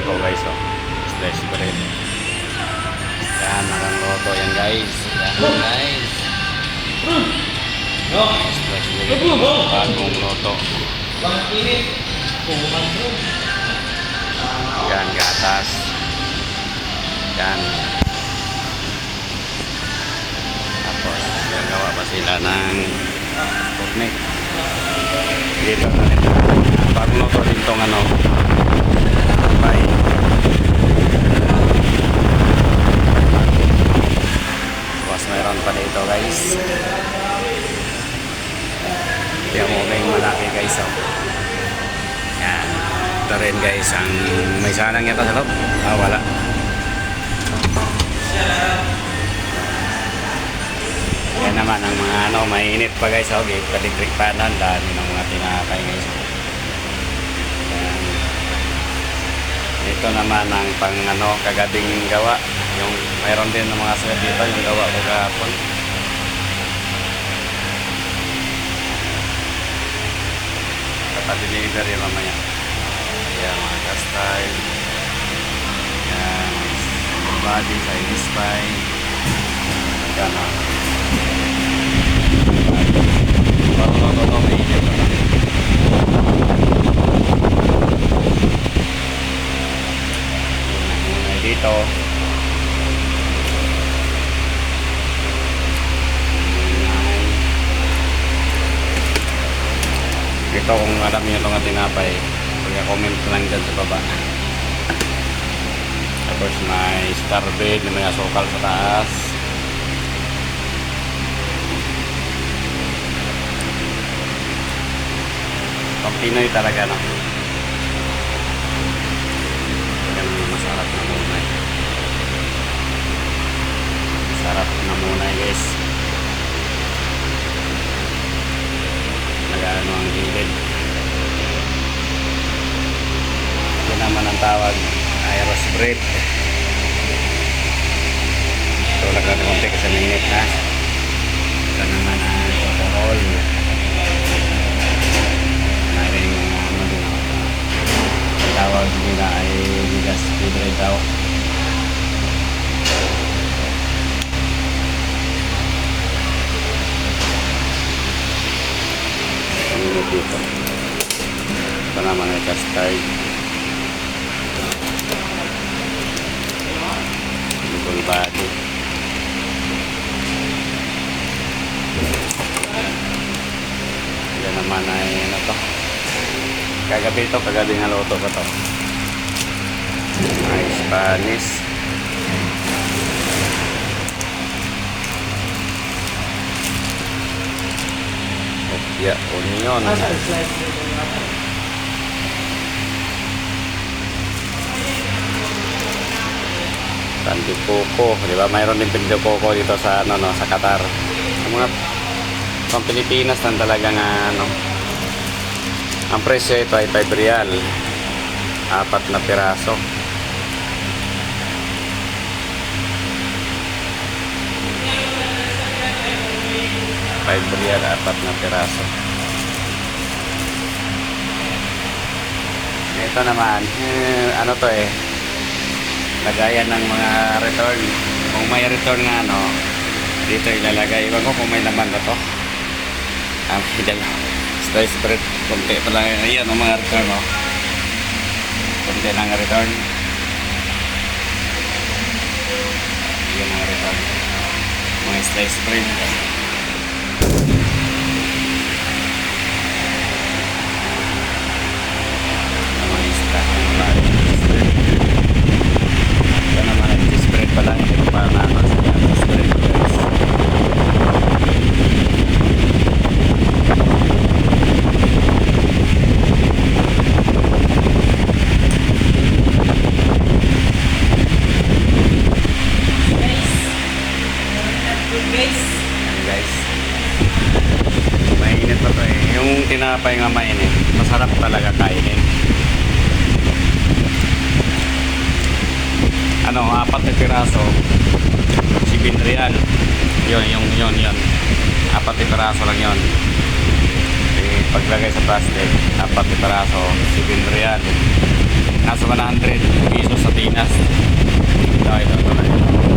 luto guys, oh. Slice bread. Yan, nakangloto yan guys. Yan guys. Slice bread. Bagong loto. Yan, gatas. Yan. Tapos, gagawa pa sila ng pugnik. Dito na rin. Bagong loto rin itong ano. Bye. Tapos, mayroon pa dito guys. Yung mga malaki guys, oh. Yan. Ito rin guys, ang may sanang yata sa loob. Wala. Yan naman ang mga ano, mainit pa guys, oh. Electric pan, dami ng mga tinapay guys. Yan. Ito naman ang pang ano, kagabing gawa. Yung mayroon din ng mga sir dito, yung gawa ko kahapon. Pa-deliver yung mamaya. Yan, mga castile. Yan, body, Chinese pie. Gano'n. Parang may init na lang. Dito. Ito kung alam niyo itong tinapay, pag-comment lang dyan sa baba. Tapos may star bread na may asukal sa taas. Pang Pinoy talaga, no? Ganun masarap na munay. Sarap na munay guys. Nagano ang gilid. Ito naman ang tawag, Iros bread. Ito lang na konti kasi mainit na. Ito naman ang chocorol. Mayroon yung ano din. Ang tawag nila ay bigas bread daw. Dito. Ito naman ay custard. Full body. Yan naman ay ano to. Kagabi naluto ko to. Ay Spanish. Ya, onion. Pandipoko, di ba? Mayroon din pandipoko dito sa ano no, sa Qatar. Ang mga pang Pilipinas lang talaga nga ano. Ang presyo ito ay 5 real. 4 na piraso. Real, 4 na piraso. Ito naman, ano to eh, lagayan ng mga return. Kung may return nga ano, dito ilalagay. Iwan ko kung may laman na to. Slice bread, konti pa lang. Ayan ang mga return, oh. Konti lang return. Ayan ang return. Mga slice bread. Ito naman ang cheese bread pala. Ito pa naman sa cheese bread guys. Guys, mainit pa to eh. Yung tinapay nga mainit, masarap talaga kainin. Ano, 4 na piraso, 7 real. Yun. 4 na piraso lang yun. Paglagay sa plastic, 4 na piraso, 7 real. nasa 100 pesos sa Pinas. Ito.